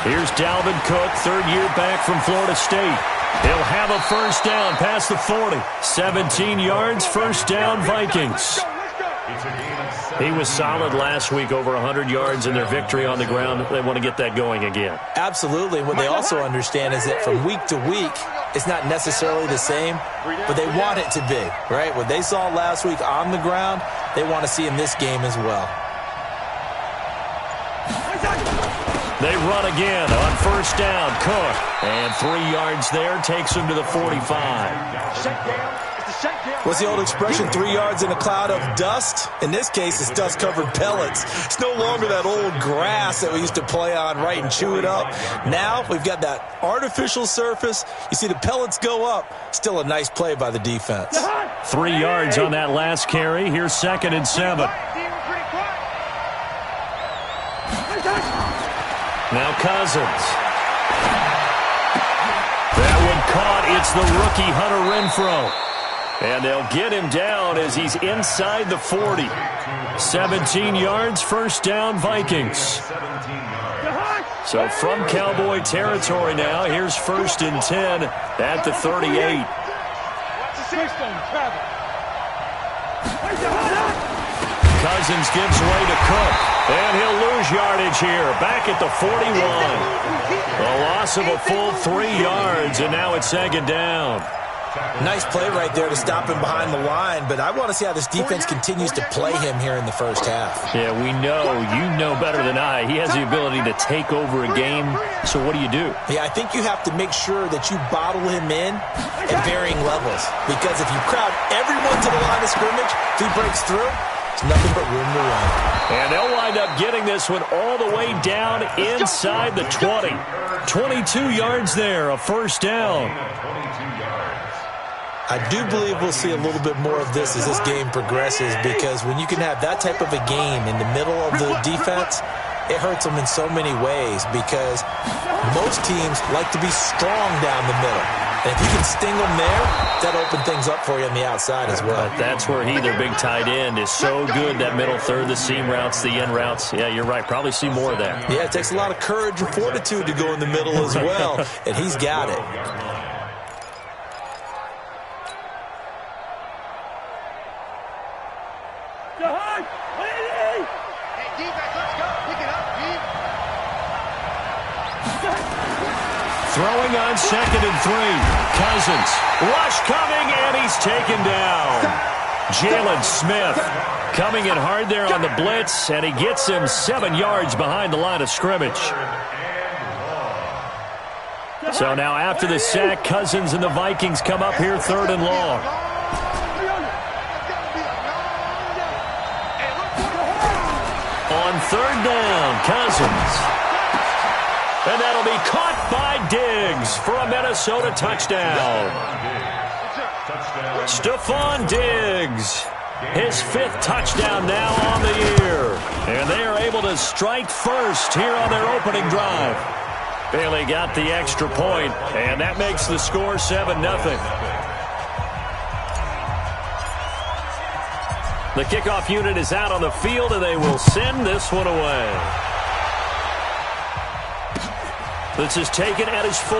Here's Dalvin Cook, third year back from Florida State. He'll have a first down past the 40. 17 yards, first down, Vikings. He was solid last week, over 100 yards in their victory on the ground. They want to get that going again. Absolutely. What they also understand is that from week to week, it's not necessarily the same, but they want it to be, right? What they saw last week on the ground, they want to see in this game as well. They run again on first down. Cook. And 3 yards there. Takes him to the 45. What's the old expression? 3 yards in a cloud of dust? In this case, it's dust-covered pellets. It's no longer that old grass that we used to play on, right, and chew it up. Now we've got that artificial surface. You see the pellets go up. Still a nice play by the defense. 3 yards on that last carry. Here's 2nd and 7. Now Cousins. That one caught. It's the rookie Hunter Renfrow. And they'll get him down as he's inside the 40. 17 yards, first down, Vikings. So from Cowboy territory now, here's 1st and 10 at the 38. Cousins gives way to Cook. And he'll lose yardage here. Back at the 41. A loss of a full 3 yards, and now it's 2nd down. Nice play right there to stop him behind the line, but I want to see how this defense continues to play him here in the first half. Yeah, we know. You know better than I. He has the ability to take over a game, so what do you do? Yeah, I think you have to make sure that you bottle him in at varying levels, because if you crowd everyone to the line of scrimmage, if he breaks through, it's nothing but room to run. And they'll wind up getting this one all the way down inside the 20. 22 yards there, a first down. I do believe we'll see a little bit more of this as this game progresses, because when you can have that type of a game in the middle of the defense, it hurts them in so many ways, because most teams like to be strong down the middle. And if you can sting them there, that'll open things up for you on the outside as well. But that's where he, their big tight end, is so good, that middle third, the seam routes, the in routes. Yeah, you're right. Probably see more of that. Yeah, it takes a lot of courage and fortitude to go in the middle as well, and he's got it. Throwing on 2nd and 3. Cousins. Rush coming, and he's taken down. Jalen Smith coming in hard there on the blitz, and he gets him 7 yards behind the line of scrimmage. So now after the sack, Cousins and the Vikings come up here 3rd and long. On 3rd down, Cousins. And that'll be caught by Diggs for a Minnesota touchdown. Stephon Diggs, his 5th touchdown now on the year. And they are able to strike first here on their opening drive. Bailey got the extra point, and that makes the score 7-0. The kickoff unit is out on the field, and they will send this one away. This is taken at his 4.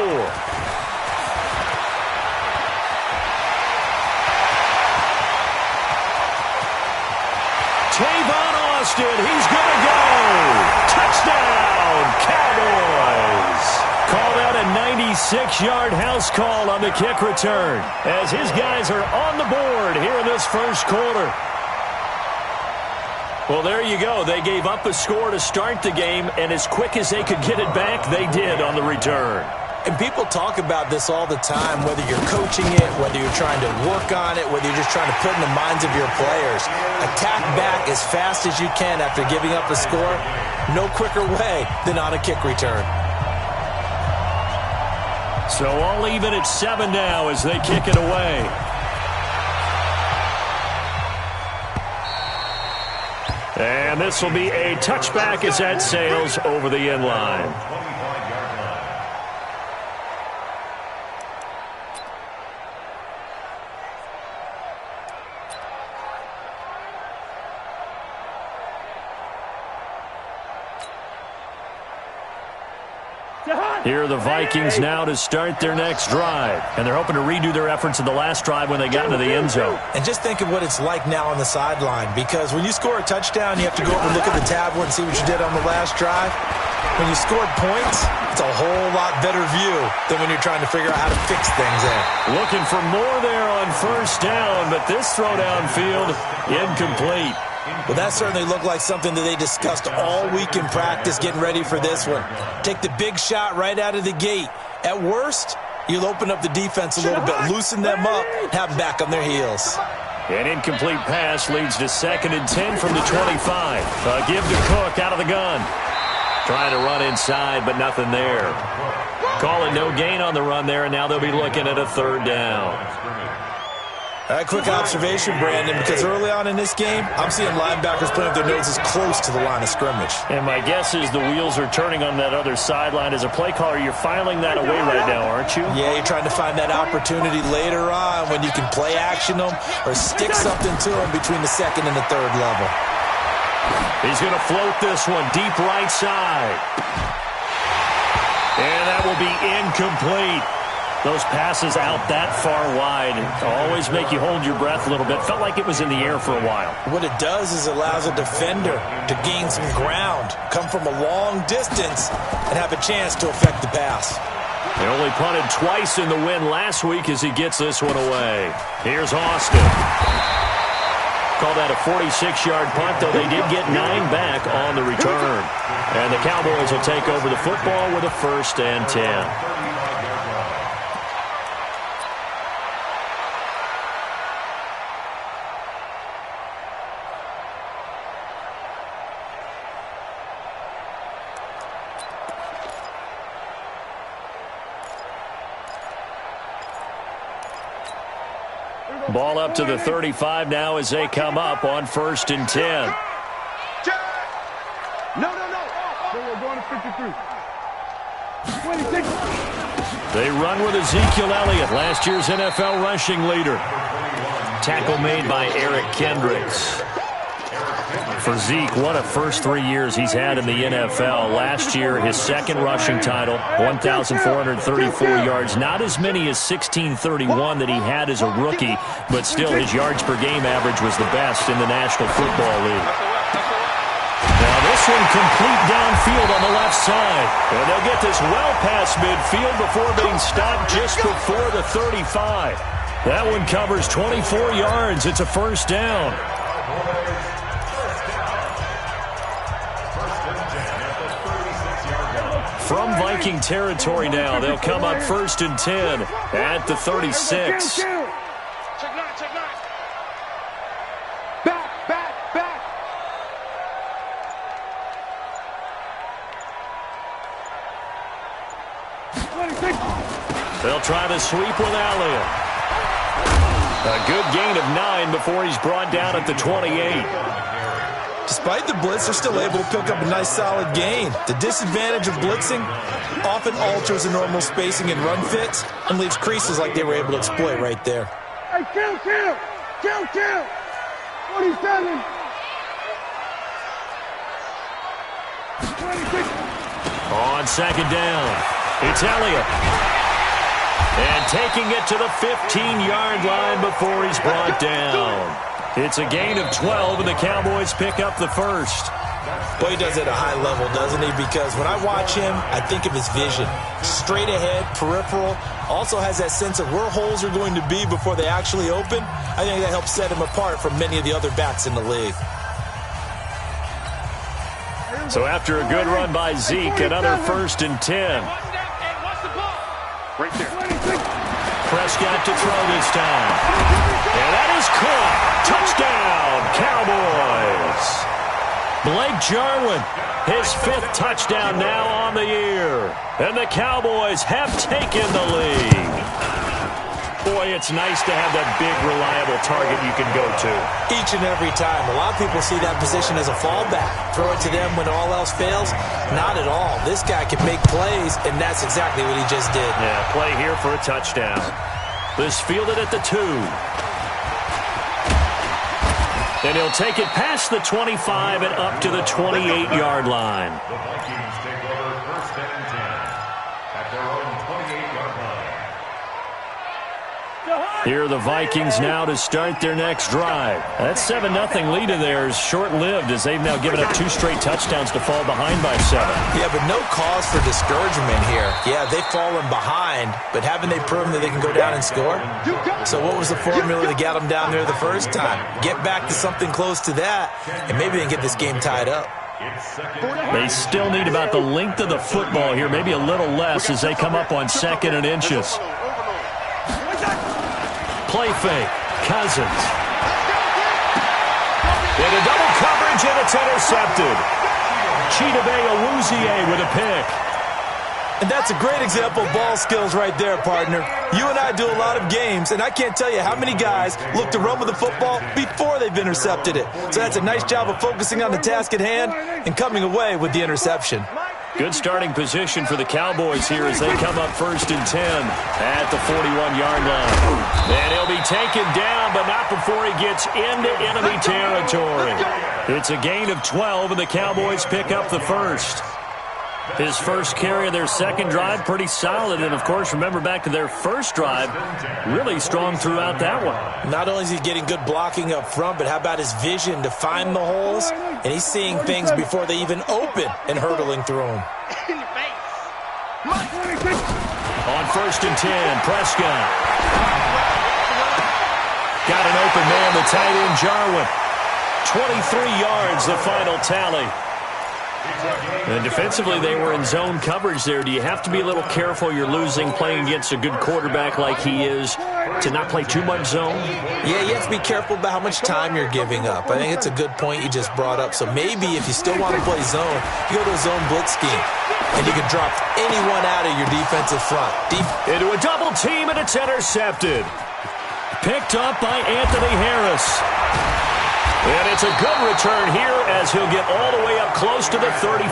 Tavon Austin, he's going to go. Touchdown, Cowboys. Called out a 96-yard house call on the kick return, as his guys are on the board here in this first quarter. Well, there you go. They gave up a score to start the game, and as quick as they could get it back, they did on the return. And people talk about this all the time, whether you're coaching it, whether you're trying to work on it, whether you're just trying to put in the minds of your players. Attack back as fast as you can after giving up a score. No quicker way than on a kick return. So all even at 7 now as they kick it away. And this will be a touchback as that sails over the end line. Here are the Vikings now to start their next drive. And they're hoping to redo their efforts in the last drive when they got into the end zone. And just think of what it's like now on the sideline, because when you score a touchdown, you have to go over and look at the tablet and see what you did on the last drive. When you scored points, it's a whole lot better view than when you're trying to figure out how to fix things there. Looking for more there on first down, but this throw downfield, incomplete. Well, that certainly looked like something that they discussed all week in practice, getting ready for this one. Take the big shot right out of the gate. At worst, you'll open up the defense a little bit, loosen them up, have them back on their heels. An incomplete pass leads to 2nd and 10 from the 25. A give to Cook out of the gun. Trying to run inside, but nothing there. Call it no gain on the run there, and now they'll be looking at a 3rd down. A quick observation, Brandon, because early on in this game, I'm seeing linebackers putting up their noses close to the line of scrimmage. And my guess is the wheels are turning on that other sideline. As a play caller, you're filing that away right now, aren't you? Yeah, you're trying to find that opportunity later on when you can play action them or stick something to them between the 2nd and the 3rd level. He's going to float this one deep right side. And that will be incomplete. Those passes out that far wide always make you hold your breath a little bit. Felt like it was in the air for a while. What it does is it allows a defender to gain some ground, come from a long distance, and have a chance to affect the pass. They only punted twice in the win last week as he gets this one away. Here's Austin. Call that a 46-yard punt, though they did get 9 back on the return. And the Cowboys will take over the football with a 1st and 10. Ball up to the 35 now as they come up on 1st and 10. No. So we're going to 53. 26. They run with Ezekiel Elliott, last year's NFL rushing leader. Tackle made by Eric Kendricks. For Zeke, what a first 3 years he's had in the NFL. Last year, his 2nd rushing title, 1,434 yards. Not as many as 1,631 that he had as a rookie, but still his yards per game average was the best in the National Football League. Now this one complete downfield on the left side. And they'll get this well past midfield before being stopped just before the 35. That one covers 24 yards. It's a 1st down. From Viking territory now, they'll come up 1st and 10 at the 36. Back. They'll try to sweep with Elliott. A good gain of 9 before he's brought down at the 28. Despite the blitz, they're still able to pick up a nice solid gain. The disadvantage of blitzing often alters the normal spacing and run fits and leaves creases like they were able to exploit right there. Hey, kill. 47. 26. On 2nd down, it's Elliott. And taking it to the 15-yard line before he's brought down. It's a gain of 12, and the Cowboys pick up the 1st. Boy, he does it at a high level, doesn't he? Because when I watch him, I think of his vision. Straight ahead, peripheral. Also has that sense of where holes are going to be before they actually open. I think that helps set him apart from many of the other backs in the league. So after a good run by Zeke, another 1st and 10. Right there. Prescott to throw this time. And that is caught. Touchdown, Cowboys. Blake Jarwin, his 5th touchdown now on the year. And the Cowboys have taken the lead. Boy, it's nice to have that big, reliable target you can go to. Each and every time. A lot of people see that position as a fallback. Throw it to them when all else fails. Not at all. This guy can make plays, and that's exactly what he just did. Yeah, play here for a touchdown. This fielded at the 2. And he'll take it past the 25 and up to the 28-yard line. Here are the Vikings now to start their next drive. That 7-0 lead of theirs short-lived as they've now given up 2 straight touchdowns to fall behind by 7. Yeah, but no cause for discouragement here. Yeah, they've fallen behind, but haven't they proven that they can go down and score? So what was the formula that got them down there the first time? Get back to something close to that, and maybe they can get this game tied up. They still need about the length of the football here, maybe a little less as they come up on 2nd and inches. Play fake. Cousins. Into double coverage, and it's intercepted. Chidobe Awuzie with a pick. And that's a great example of ball skills right there, partner. You and I do a lot of games, and I can't tell you how many guys look to run with the football before they've intercepted it. So that's a nice job of focusing on the task at hand and coming away with the interception. Good starting position for the Cowboys here as they come up 1st and 10 at the 41-yard line. And he'll be taken down, but not before he gets into enemy territory. It's a gain of 12, and the Cowboys pick up the first. His first carry of their second drive, pretty solid. And, of course, remember back to their first drive, really strong throughout that one. Not only is he getting good blocking up front, but how about his vision to find the holes? And he's seeing things before they even open and hurdling through them. On 1st and 10, Prescott. Got an open man, the tight end, Jarwin. 23 yards, the final tally. And defensively, they were in zone coverage there. Do you have to be a little careful? You're losing playing against a good quarterback like he is to not play too much zone? Yeah, you have to be careful about how much time you're giving up. I think it's a good point you just brought up. So maybe if you still want to play zone, you go to a zone blitz scheme, and you can drop anyone out of your defensive front. Into a double team, and it's intercepted. Picked up by Anthony Harris. And it's a good return here as he'll get all the way up close to the 35.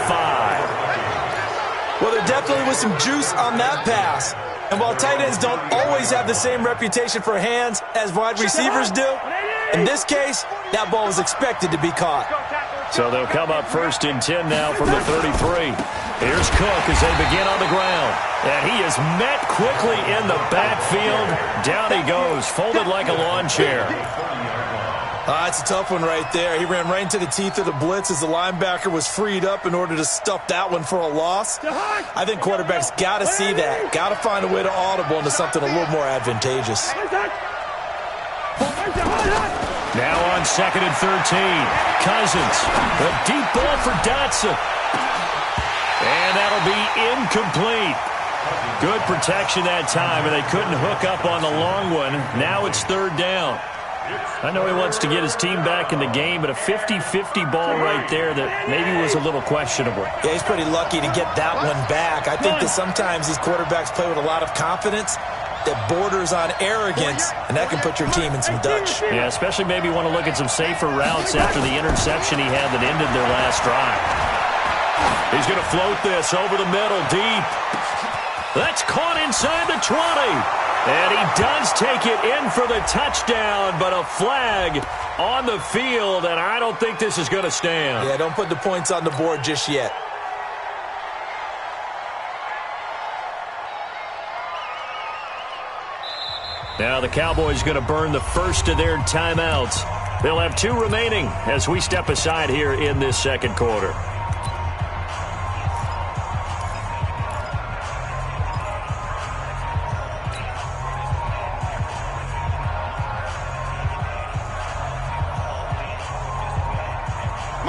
Well, there definitely was some juice on that pass. And while tight ends don't always have the same reputation for hands as wide receivers do, in this case, that ball was expected to be caught. So they'll come up 1st and 10 now from the 33. Here's Cook as they begin on the ground. And he is met quickly in the backfield. Down he goes, folded like a lawn chair. It's a tough one right there. He ran right into the teeth of the blitz as the linebacker was freed up in order to stuff that one for a loss. I think quarterbacks got to see that. Got to find a way to audible into something a little more advantageous. Now on 2nd and 13. Cousins. A deep ball for Dotson. And that'll be incomplete. Good protection that time, and they couldn't hook up on the long one. Now it's 3rd down. I know he wants to get his team back in the game, but a 50-50 ball right there that maybe was a little questionable. Yeah, he's pretty lucky to get that one back. I think that sometimes these quarterbacks play with a lot of confidence that borders on arrogance, and that can put your team in some Dutch. Yeah, especially maybe want to look at some safer routes after the interception he had that ended their last drive. He's going to float this over the middle, deep. That's caught inside the 20. And he does take it in for the touchdown, but a flag on the field, and I don't think this is going to stand. Yeah, don't put the points on the board just yet. Now the Cowboys going to burn the first of their timeouts. They'll have 2 remaining as we step aside here in this second quarter.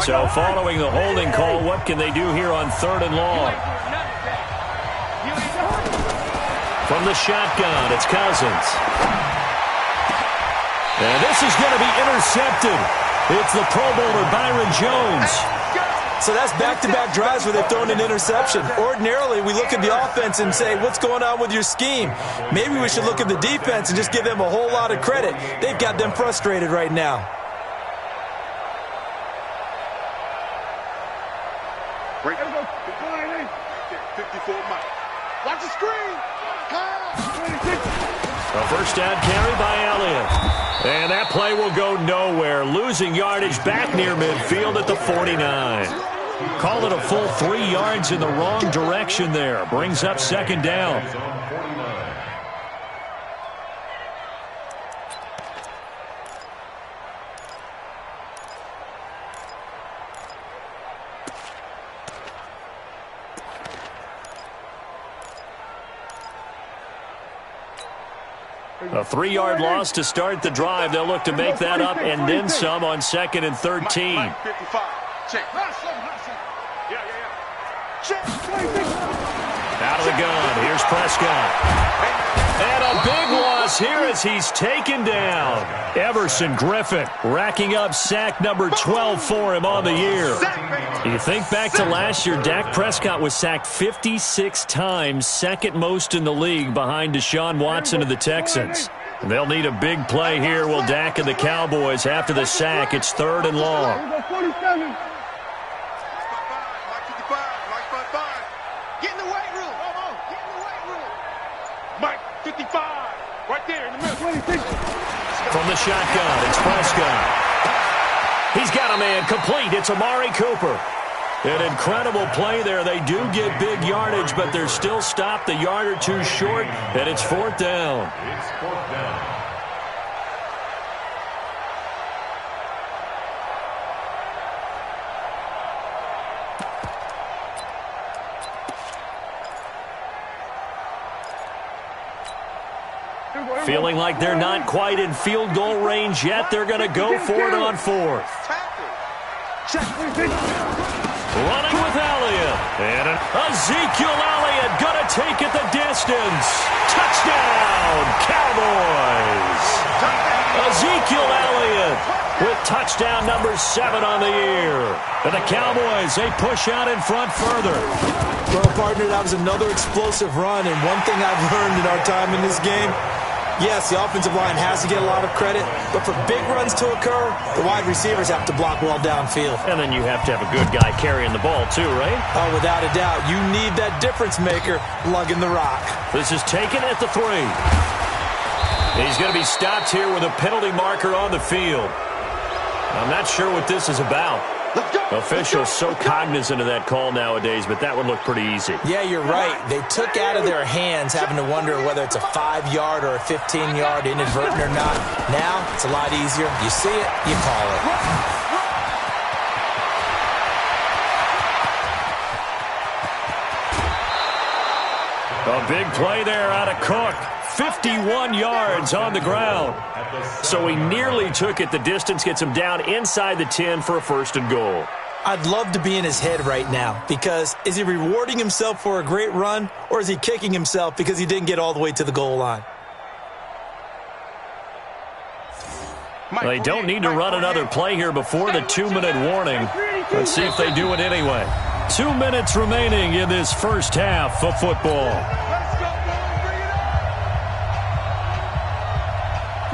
So following the holding call, what can they do here on 3rd and long? From the shotgun, it's Cousins. And this is going to be intercepted. It's the Pro Bowler Byron Jones. So that's back-to-back drives where they've thrown an interception. Ordinarily, we look at the offense and say, what's going on with your scheme? Maybe we should look at the defense and just give them a whole lot of credit. They've got them frustrated right now. Break. 54 miles. Watch the screen. A first down carry by Elliott. And that play will go nowhere. Losing yardage back near midfield at the 49. Call it a full 3 yards in the wrong direction there. Brings up 2nd down. A 3-yard loss to start the drive. They'll look to make that up and then some on 2nd and 13. Out of the gun. Here's Prescott. And a big loss here as he's taken down. Everson Griffin racking up sack number 12 for him on the year. You think back to last year, Dak Prescott was sacked 56 times, second most in the league behind Deshaun Watson of the Texans. They'll need a big play here, will Dak and the Cowboys after the sack. It's 3rd and long. From the shotgun, it's Prescott. He's got a man complete. It's Amari Cooper. An incredible play there. They do get big yardage, but they're still stopped a yard or two short, and it's 4th down. Feeling like they're not quite in field goal range yet. They're going to go for it on 4th. Running with Elliott. And Ezekiel Elliott going to take it the distance. Touchdown, Cowboys. Ezekiel Elliott with touchdown number 7 on the year. And the Cowboys, they push out in front further. Well, partner, that was another explosive run. And one thing I've learned in our time in this game, yes, the offensive line has to get a lot of credit, but for big runs to occur, the wide receivers have to block well downfield. And then you have to have a good guy carrying the ball too, right? Oh, without a doubt. You need that difference maker lugging the rock. This is taken at the 3. He's going to be stopped here with a penalty marker on the field. I'm not sure what this is about. Officials so cognizant of that call nowadays, but that would look pretty easy. Yeah, you're right. They took out of their hands having to wonder whether it's a 5-yard or a 15-yard inadvertent or not. Now, it's a lot easier. You see it, you call it. A big play there out of Cook. 51 yards on the ground. So he nearly took it the distance, gets him down inside the 10 for a 1st and goal. I'd love to be in his head right now, because is he rewarding himself for a great run, or is he kicking himself because he didn't get all the way to the goal line? They don't need to run another play here before the 2-minute warning. Let's see if they do it anyway. 2 minutes remaining in this first half of football.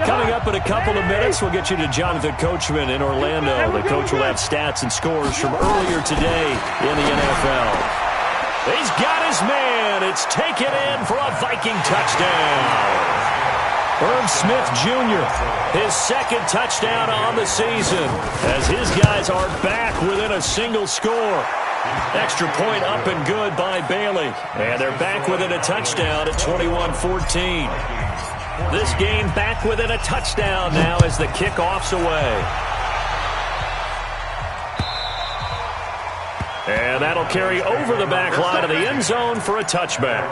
Coming up in a couple of minutes, we'll get you to Jonathan Coachman in Orlando. The coach will have stats and scores from earlier today in the NFL. He's got his man. It's taken in for a Viking touchdown. Irv Smith Jr., his 2nd touchdown on the season, as his guys are back within a single score. Extra point up and good by Bailey. And they're back within a touchdown at 21-14. This game back within a touchdown now as the kickoff's away. And that'll carry over the back line of the end zone for a touchback.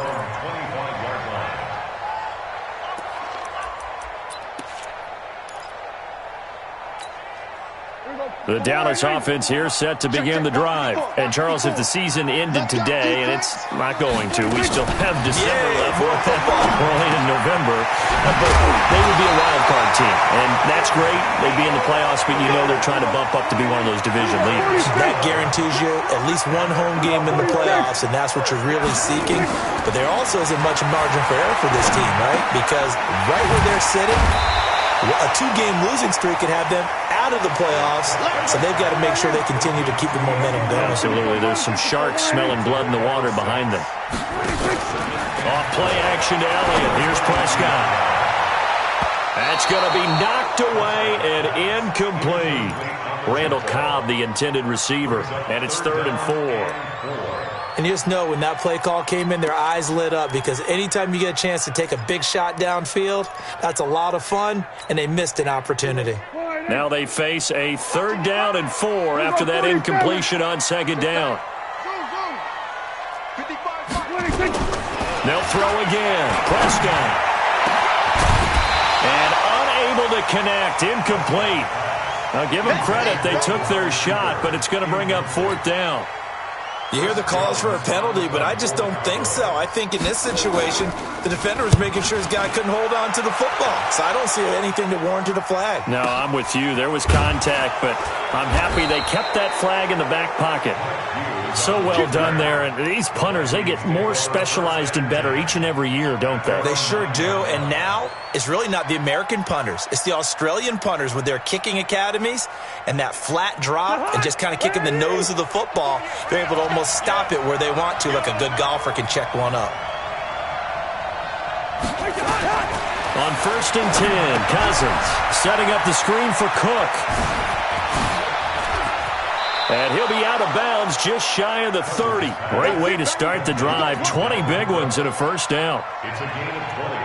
The Dallas offense here set to begin the drive. And, Charles, if the season ended today, and it's not going to, we still have December left. We're only in November. But they would be a wild card team. And that's great. They'd be in the playoffs, but you know they're trying to bump up to be one of those division leaders. That guarantees you at least one home game in the playoffs, and that's what you're really seeking. But there also isn't much margin for error for this team, right? Because right where they're sitting, a 2-game losing streak could have them out of the playoffs, so they've got to make sure they continue to keep the momentum going. Absolutely. There's some sharks smelling blood in the water behind them. Off play action to Elliott. Here's Prescott. That's going to be knocked away and incomplete. Randall Cobb, the intended receiver, and it's 3rd and 4. And you just know when that play call came in, their eyes lit up, because anytime you get a chance to take a big shot downfield, that's a lot of fun, and they missed an opportunity. Now they face a 3rd down and 4 after that incompletion on 2nd down. They'll throw again. Prescott. And unable to connect. Incomplete. Now, give them credit. They took their shot, but it's going to bring up 4th down. You hear the calls for a penalty, but I just don't think so. I think in this situation, the defender was making sure his guy couldn't hold on to the football. So I don't see anything that warranted a flag. No, I'm with you. There was contact, but I'm happy they kept that flag in the back pocket. So well done there. And these punters, they get more specialized and better each and every year, don't they? They sure do. And now it's really not the American punters. It's the Australian punters with their kicking academies and that flat drop and just kind of kicking the nose of the football. They're able to almost stop it where they want to, like a good golfer can check one up. On 1st and 10, Cousins setting up the screen for Cook. And he'll be out of bounds just shy of the 30. Great way to start the drive. 20 big ones and a 1st down. It's a gain of 20.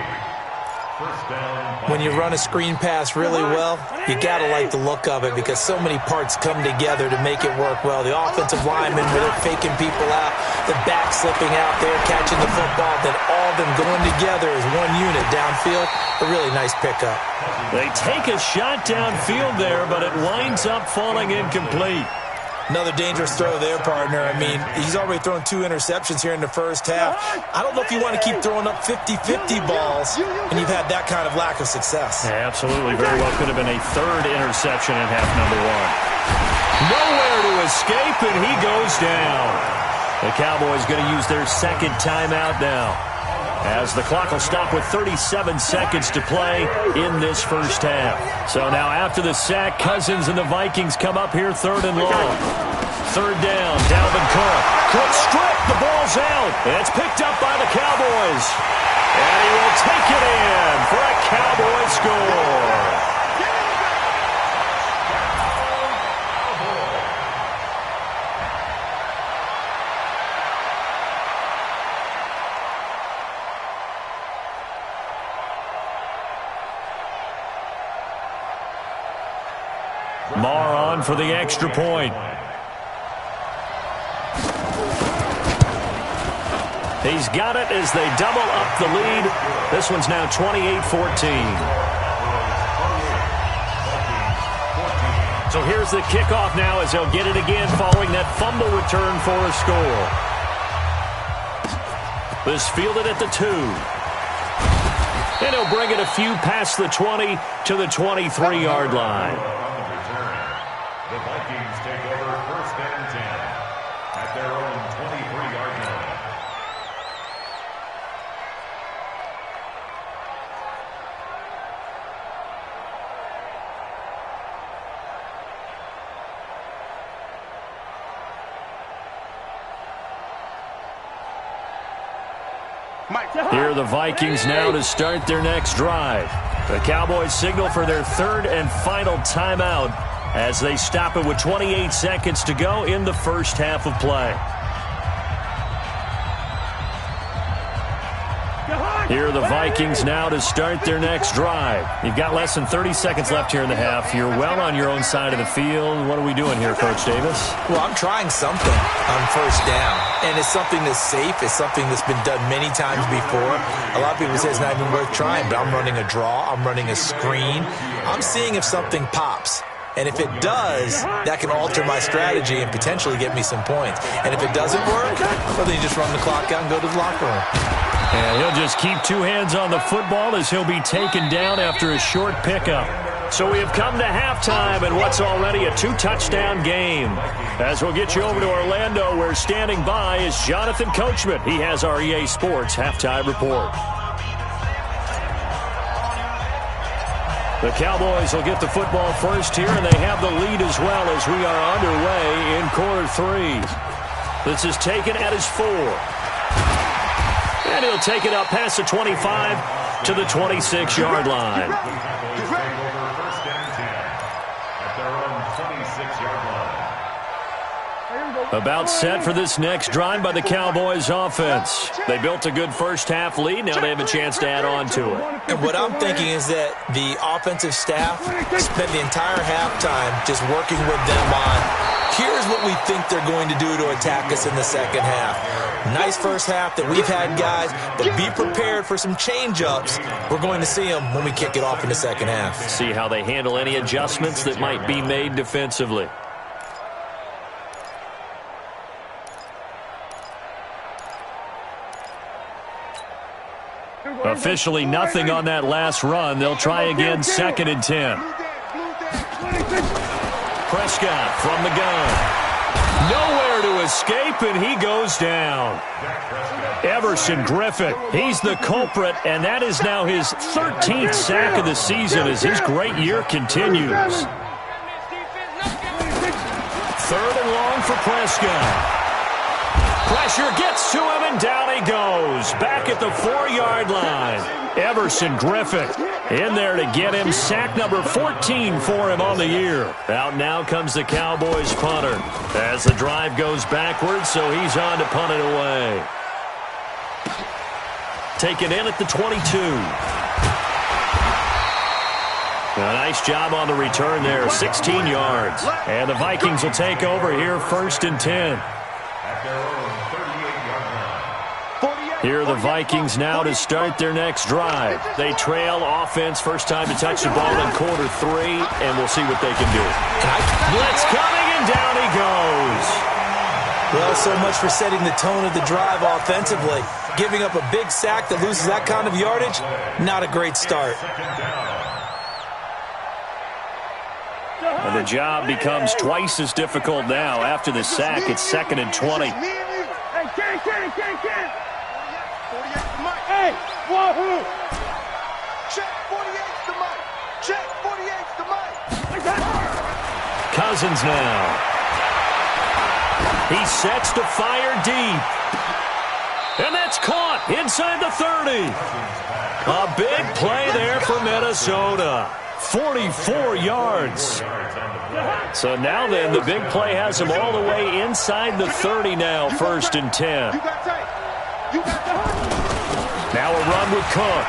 1st down. When you run a screen pass really well, you got to like the look of it because so many parts come together to make it work well. The offensive linemen, where they're faking people out, the back slipping out there, catching the football, then all of them going together as one unit downfield. A really nice pickup. They take a shot downfield there, but it winds up falling incomplete. Another dangerous throw there, partner. I mean, he's already thrown 2 interceptions here in the 1st half. I don't know if you want to keep throwing up 50-50 balls, and you've had that kind of lack of success. Yeah, absolutely. Very well could have been a 3rd interception in half number 1. Nowhere to escape, and he goes down. The Cowboys going to use their 2nd timeout now, as the clock will stop with 37 seconds to play in this 1st half. So now after the sack, Cousins and the Vikings come up here 3rd and long. 3rd down, Dalvin Cook. Cook stripped, the ball's out. It's picked up by the Cowboys. And he will take it in for a Cowboy score. Marr on for the extra point. He's got it as they double up the lead. This one's now 28-14. So here's the kickoff now as they'll get it again following that fumble return for a score. This fielded at the 2. And he'll bring it a few past the 20 to the 23-yard line. The Vikings take over 1st and 10 at their own 23-yard line. Here are the Vikings now to start their next drive. The Cowboys signal for their 3rd and final timeout as they stop it with 28 seconds to go in the 1st half of play. Here are the Vikings now to start their next drive. You've got less than 30 seconds left here in the half. You're well on your own side of the field. What are we doing here, Coach Davis? Well, I'm trying something on 1st down, and it's something that's safe. It's something that's been done many times before. A lot of people say it's not even worth trying, but I'm running a draw. I'm running a screen. I'm seeing if something pops. And if it does, that can alter my strategy and potentially get me some points. And if it doesn't work, well, then you just run the clock out and go to the locker room. And he'll just keep 2 hands on the football as he'll be taken down after a short pickup. So we have come to halftime in what's already a 2-touchdown game. As we'll get you over to Orlando, where standing by is Jonathan Coachman. He has our EA Sports halftime report. The Cowboys will get the football first here, and they have the lead as well as we are underway in quarter 3. This is taken at his 4. And he'll take it up past the 25 to the 26-yard line. About set for this next drive by the Cowboys offense. They built a good 1st half lead. Now they have a chance to add on to it. And what I'm thinking is that the offensive staff spent the entire halftime just working with them on, here's what we think they're going to do to attack us in the 2nd half. Nice first half that we've had, guys, but be prepared for some change-ups. We're going to see them when we kick it off in the second half. See how they handle any adjustments that might be made defensively. Officially nothing on that last run. They'll try again, 2nd and 10. Prescott from the gun. Nowhere to escape, and he goes down. Everson Griffin, he's the culprit, and that is now his 13th sack of the season as his great year continues. 3rd and long for Prescott. Pressure gets to him, and down he goes. Back at the 4-yard line. Everson Griffin in there to get him. Sack number 14 for him on the year. Out now comes the Cowboys punter as the drive goes backwards, so he's on to punt it away. Taken in at the 22. A nice job on the return there, 16 yards. And the Vikings will take over here, 1st and 10. Here are the Vikings now to start their next drive. They trail offense, first time to touch the ball in quarter 3, and we'll see what they can do. Blitz coming, and down he goes. Well, so much for setting the tone of the drive offensively. Giving up a big sack that loses that kind of yardage, not a great start. And the job becomes twice as difficult now. After the sack, it's 2nd and 20. Hey, wahoo! Check 48's the mic. Check 48's the mic. Cousins now. He sets to fire deep. And that's caught inside the 30. A big play there for Minnesota. 44 yards. So now then, the big play has him all the way inside the 30 now, 1st and 10. Now a run with Cook.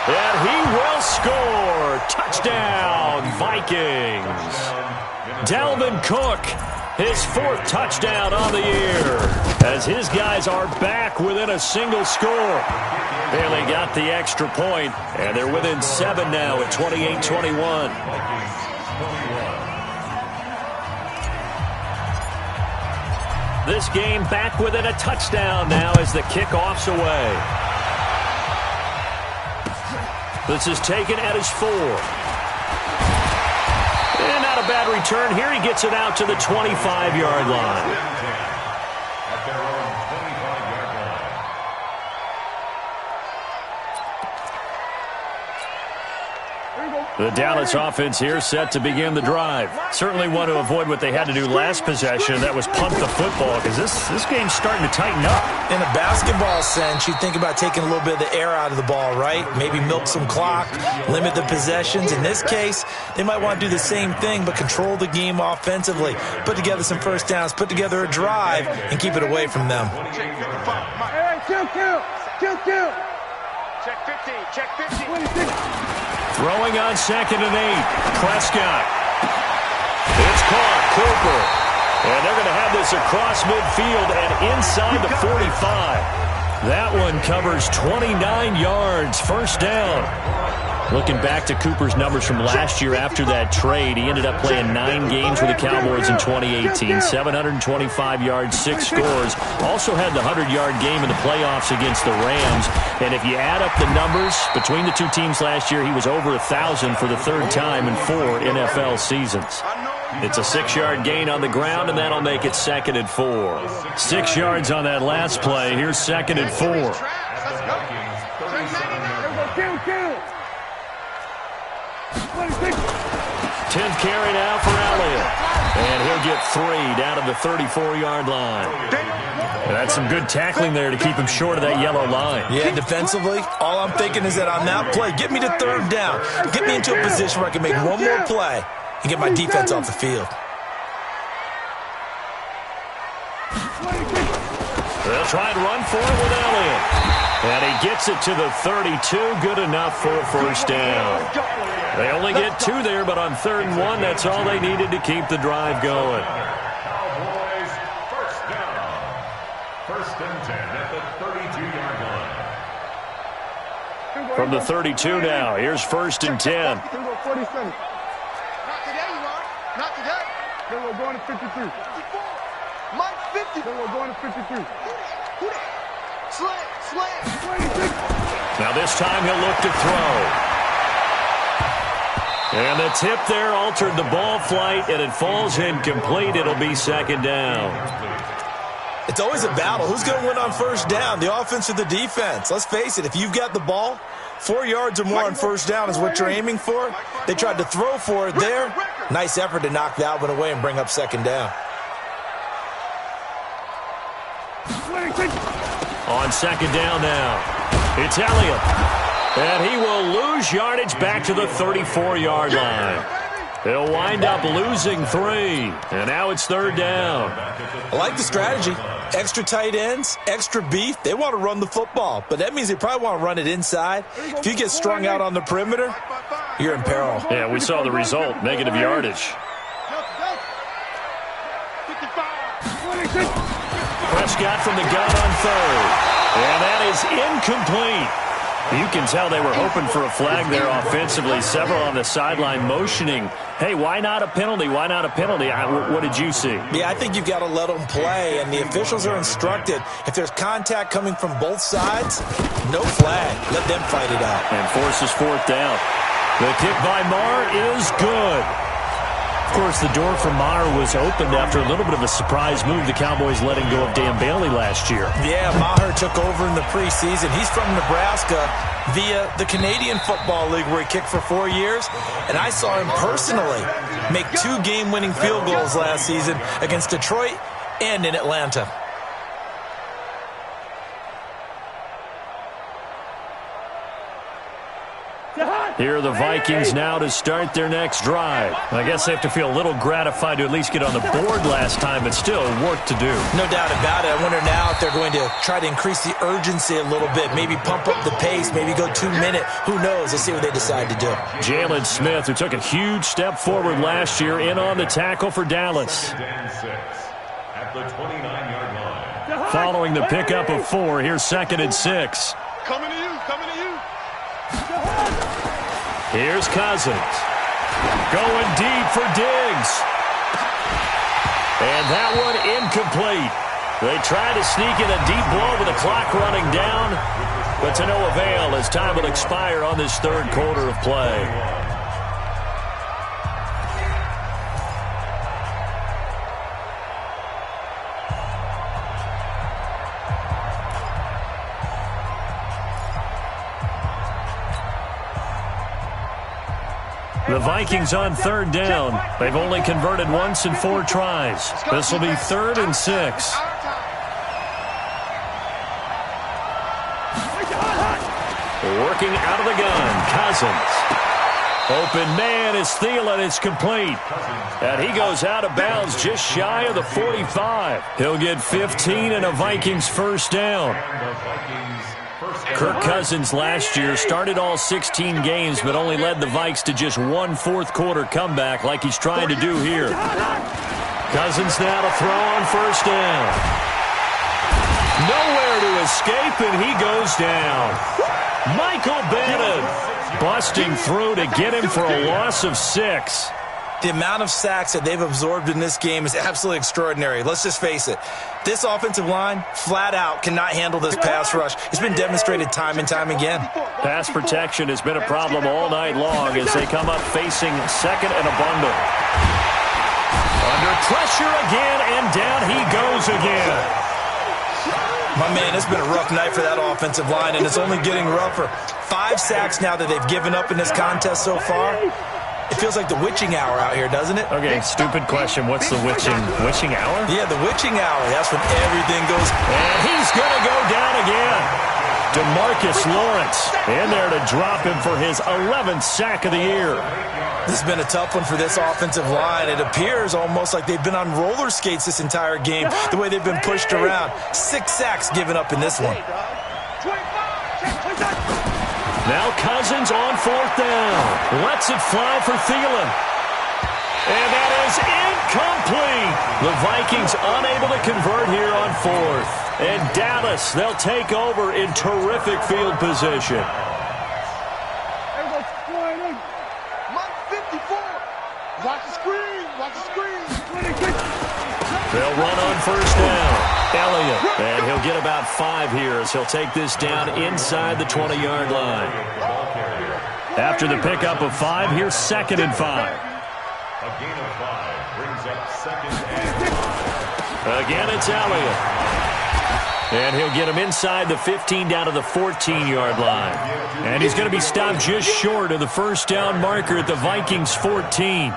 And he will score. Touchdown, Vikings. Dalvin Cook, his 4th touchdown on the year, as his guys are back within a single score. Barely got the extra point, and they're within 7 now at 28-21. This game back within a touchdown now as the kickoff's away. This is taken at his 4. And not a bad return here. He gets it out to the 25-yard line. At their own 25-yard line. The Dallas offense here set to begin the drive. Certainly want to avoid what they had to do last possession. That was punt the football, because this game's starting to tighten up. In a basketball sense, you think about taking a little bit of the air out of the ball, right? Maybe milk some clock, limit the possessions. In this case, they might want to do the same thing, but control the game offensively. Put together some first downs, put together a drive, and keep it away from them. Hey, kill. Check 15, check 15. 26. Throwing on 2nd and 8. Prescott. It's caught. Cooper. And they're going to have this across midfield and inside the 45. That one covers 29 yards. 1st down. Looking back to Cooper's numbers from last year after that trade, he ended up playing 9 games with the Cowboys in 2018. 725 yards, 6 scores. Also had the 100-yard game in the playoffs against the Rams. And if you add up the numbers between the two teams last year, he was over 1,000 for the 3rd time in 4 NFL seasons. It's a 6-yard gain on the ground, and that'll make it 2nd and 4. 6 yards on that last play. Here's 2nd and 4. 10th carry now for Elliott. And he'll get 3 down to the 34-yard line. And that's some good tackling there to keep him short of that yellow line. Yeah, defensively, all I'm thinking is that on that play, get me to 3rd down. Get me into a position where I can make one more play and get my defense off the field. They'll try and run for it with Elliott. And he gets it to the 32. Good enough for a 1st down. They only get 2 there, but on 3rd and 1, that's all they needed to keep the drive going. From the 32 now, here's 1st and 10. Here we go, 47. Not today, you are. Not today. Then we're going to 53. 54. Mike, 50. Then we're going to 53. Who that? Slam. 26. Now this time he'll look to throw. And the tip there altered the ball flight, and it falls incomplete. It'll be 2nd down. It's always a battle. Who's going to win on 1st down, the offense or the defense? Let's face it, if you've got the ball, 4 yards or more on 1st down is what you're aiming for. They tried to throw for it there. Nice effort to knock that one away and bring up 2nd down. On 2nd down now, it's Elliott. And he will lose yardage back to the 34-yard line. He'll wind up losing 3. And now it's 3rd down. I like the strategy. Extra tight ends, extra beef. They want to run the football, but that means they probably want to run it inside. If you get strung out on the perimeter, you're in peril. Yeah, we saw the result, negative yardage. Prescott from the gun on 3rd. And that is incomplete. You can tell they were hoping for a flag there offensively. Several on the sideline motioning, hey, why not a penalty? Why not a penalty? What did you see? Yeah, I think you've got to let them play, and the officials are instructed. If there's contact coming from both sides, no flag. Let them fight it out. And forces 4th down. The kick by Maher is good. Of course, the door for Maher was opened after a little bit of a surprise move. The Cowboys letting go of Dan Bailey last year. Yeah, Maher took over in the preseason. He's from Nebraska via the Canadian Football League where he kicked for 4 years. And I saw him personally make 2 game-winning field goals last season against Detroit and in Atlanta. Here are the Vikings now to start their next drive. I guess they have to feel a little gratified to at least get on the board last time, but still work to do. No doubt about it. I wonder now if they're going to try to increase the urgency a little bit, maybe pump up the pace, maybe go 2-minute. Who knows? Let's see what they decide to do. Jalen Smith, who took a huge step forward last year, in on the tackle for Dallas. At the 29-yard line. Following the pickup of 4, here's 2nd and 6. Coming to you. Coming to you. Here's Cousins. Going deep for Diggs. And that one incomplete. They tried to sneak in a deep blow with the clock running down, but to no avail as time will expire on this 3rd quarter of play. The Vikings on 3rd down. They've only converted once in 4 tries. This will be 3rd and 6. Working out of the gun, Cousins. Open man is Thielen. It's complete. And he goes out of bounds just shy of the 45. He'll get 15 and a Vikings 1st down. Kirk Cousins last year started all 16 games, but only led the Vikes to just 1 fourth-quarter comeback like he's trying to do here. Cousins now to throw on 1st down. Nowhere to escape, and he goes down. Michael Bennett busting through to get him for a loss of 6. The amount of sacks that they've absorbed in this game is absolutely extraordinary. Let's just face it. This offensive line, flat out, cannot handle this pass rush. It's been demonstrated time and time again. Pass protection has been a problem all night long as they come up facing 2nd and a bundle. Under pressure again, and down he goes again. My man, it's been a rough night for that offensive line, and it's only getting rougher. 5 sacks now that they've given up in this contest so far. It feels like the witching hour out here, doesn't it? Okay, stupid question. What's the witching hour? Yeah, the witching hour. That's when everything goes. And he's going to go down again. DeMarcus Lawrence in there to drop him for his 11th sack of the year. This has been a tough one for this offensive line. It appears almost like they've been on roller skates this entire game, the way they've been pushed around. 6 sacks given up in this one. Now Cousins on 4th down. Lets it fly for Thielen. And that is incomplete. The Vikings unable to convert here on 4th. And Dallas, they'll take over in terrific field position. 54. Watch the screen. Watch the screen. They'll run on first down. Elliott, and he'll get about 5 here as he'll take this down inside the 20-yard line. After the pickup of 5, here's 2nd and 5. A gain of 5 brings up 2nd and 5. Again, it's Elliott. And he'll get him inside the 15 down to the 14-yard line. And he's going to be stopped just short of the first down marker at the Vikings 14.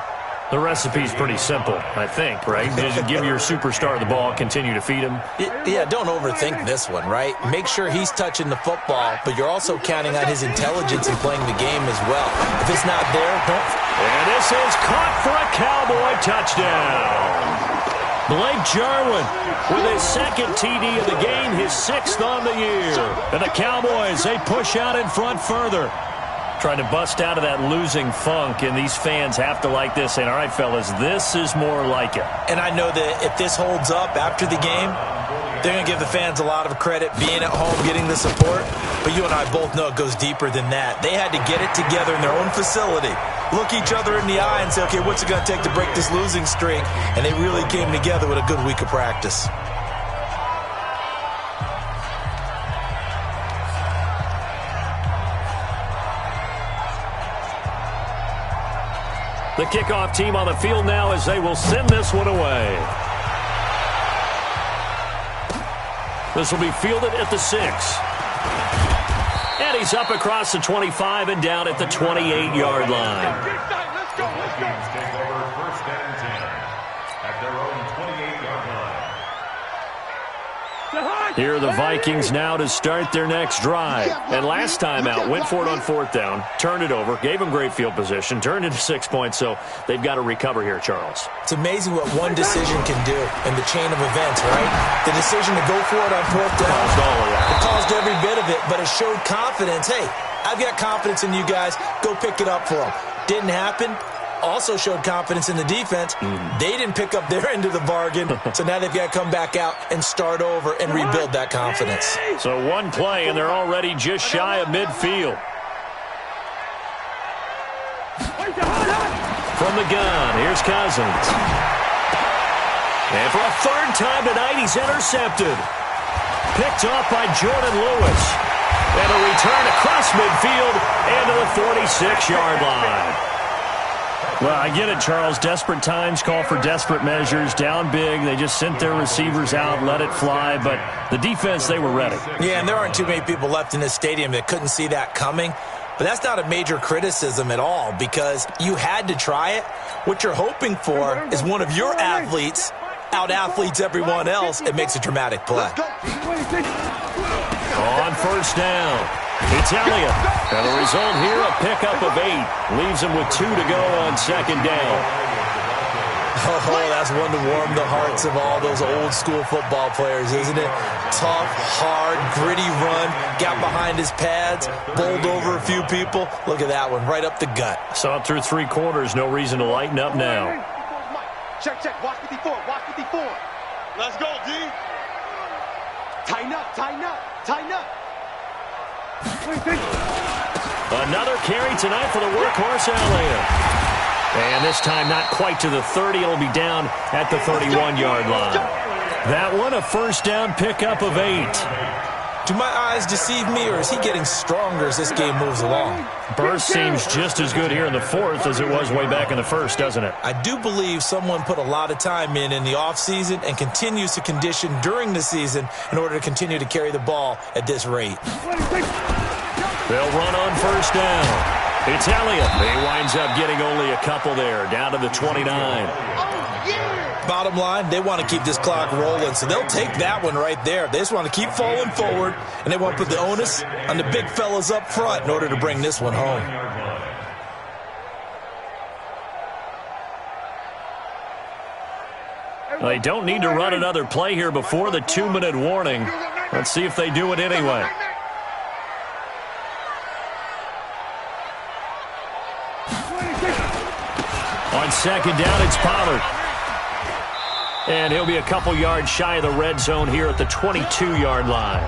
The recipe's pretty simple, I think, right? Just give your superstar the ball, continue to feed him. Yeah, don't overthink this one, right? Make sure he's touching the football, but you're also counting on his intelligence in playing the game as well. If it's not there, don't... And this is caught for a Cowboy touchdown. Blake Jarwin with his 2nd TD of the game, his 6th on the year. And the Cowboys, they push out in front further. Trying to bust out of that losing funk, and these fans have to like this, saying, all right, fellas, this is more like it. And I know that if this holds up after the game, they're going to give the fans a lot of credit being at home, getting the support. But you and I both know it goes deeper than that. They had to get it together in their own facility, look each other in the eye and say, okay, what's it going to take to break this losing streak? And they really came together with a good week of practice. The kickoff team on the field now as they will send this one away. This will be fielded at the 6. And he's up across the 25 and down at the 28-yard line. The Vikings take over 1st and 10 at their own 28-yard line. Here are the Vikings now to start their next drive. And last time out, went for it on 4th down, turned it over, gave them great field position, turned into 6 points, so they've got to recover here, Charles. It's amazing what one decision can do in the chain of events, right? The decision to go for it on 4th down. Caused all of that. It caused every bit of it, but it showed confidence. Hey, I've got confidence in you guys. Go pick it up for them. Didn't happen. Also showed confidence in the defense. They didn't pick up their end of the bargain, so now they've got to come back out and start over and rebuild that confidence. So one play, and they're already just shy of midfield. From the gun, here's Cousins. And for a 3rd time tonight, he's intercepted. Picked off by Jordan Lewis. And a return across midfield and to the 46-yard line. Well, I get it, Charles. Desperate times call for desperate measures. Down big, they just sent their receivers out, let it fly. But the defense, they were ready. Yeah, and there aren't too many people left in this stadium that couldn't see that coming. But that's not a major criticism at all because you had to try it. What you're hoping for is one of your athletes out-athletes everyone else. It makes a dramatic play. On first down, it's Elliott. And the result here, a pickup of 8. Leaves him with 2 to go on 2nd down. Oh, that's one to warm the hearts of all those old-school football players, isn't it? Tough, hard, gritty run, got behind his pads, bowled over a few people. Look at that one, right up the gut. Saw it through 3 quarters, no reason to lighten up now. Check, watch 54, watch 54. Let's go, D. Tighten up, tighten up, tighten up. Another carry tonight for the workhorse Elliott. And this time not quite to the 30. It'll be down at the 31-yard line. That one, a first down pickup of 8. Do my eyes deceive me, or is he getting stronger as this game moves along? Burst seems just as good here in the 4th as it was way back in the 1st, doesn't it? I do believe someone put a lot of time in the offseason and continues to condition during the season in order to continue to carry the ball at this rate. They'll run on first down. It's Elliott. He winds up getting only a couple there, down to the 29. Bottom line, they want to keep this clock rolling, so they'll take that one right there. They just want to keep falling forward, and they want to put the onus on the big fellas up front in order to bring this one home. They don't need to run another play here before the 2-minute warning. Let's see if they do it anyway. On second down, it's Pollard. And he'll be a couple yards shy of the red zone here at the 22-yard line.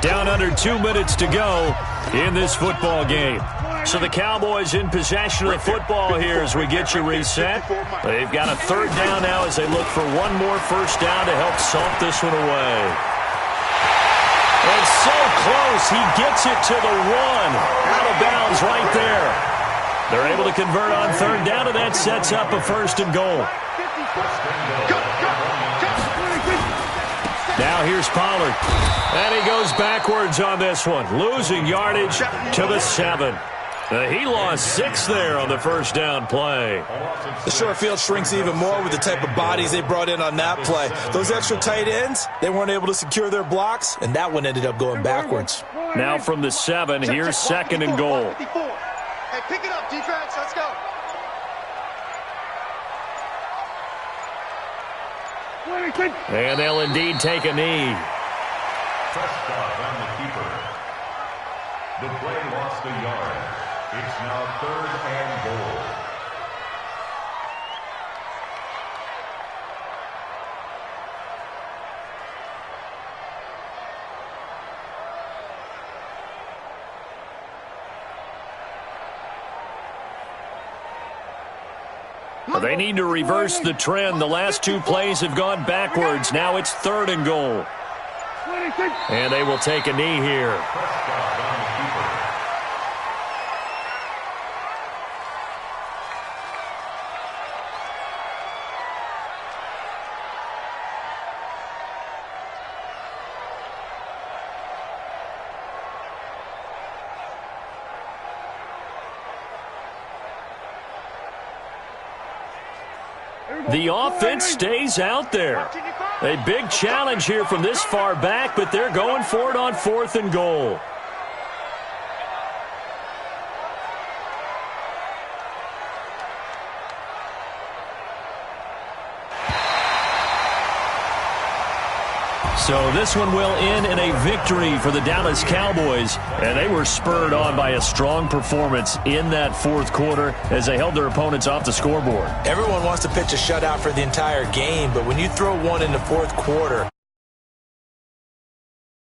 Down under 2 minutes to go in this football game. So the Cowboys in possession of the football here as we get you reset. They've got a third down now as they look for one more first down to help salt this one away. And so close, he gets it to the one. Out of bounds right there. They're able to convert on third down, and that sets up a first and goal. Now here's Pollard. And he goes backwards on this one, losing yardage to the 7. He lost 6 there on the first down play. The short field shrinks even more with the type of bodies they brought in on that play. Those extra tight ends, they weren't able to secure their blocks, and that one ended up going backwards. Now from the 7, here's second and goal. Hey, pick it up, defense. Let's go. And they'll indeed take a knee. Prescott on the keeper. The play lost a yard. It's now third and goal. They need to reverse the trend. The last 2 plays have gone backwards. Now it's third and goal. And they will take a knee here. The offense stays out there. A big challenge here from this far back, but they're going for it on fourth and goal. So this one will end in a victory for the Dallas Cowboys, and they were spurred on by a strong performance in that fourth quarter as they held their opponents off the scoreboard. Everyone wants to pitch a shutout for the entire game, but when you throw one in the fourth quarter,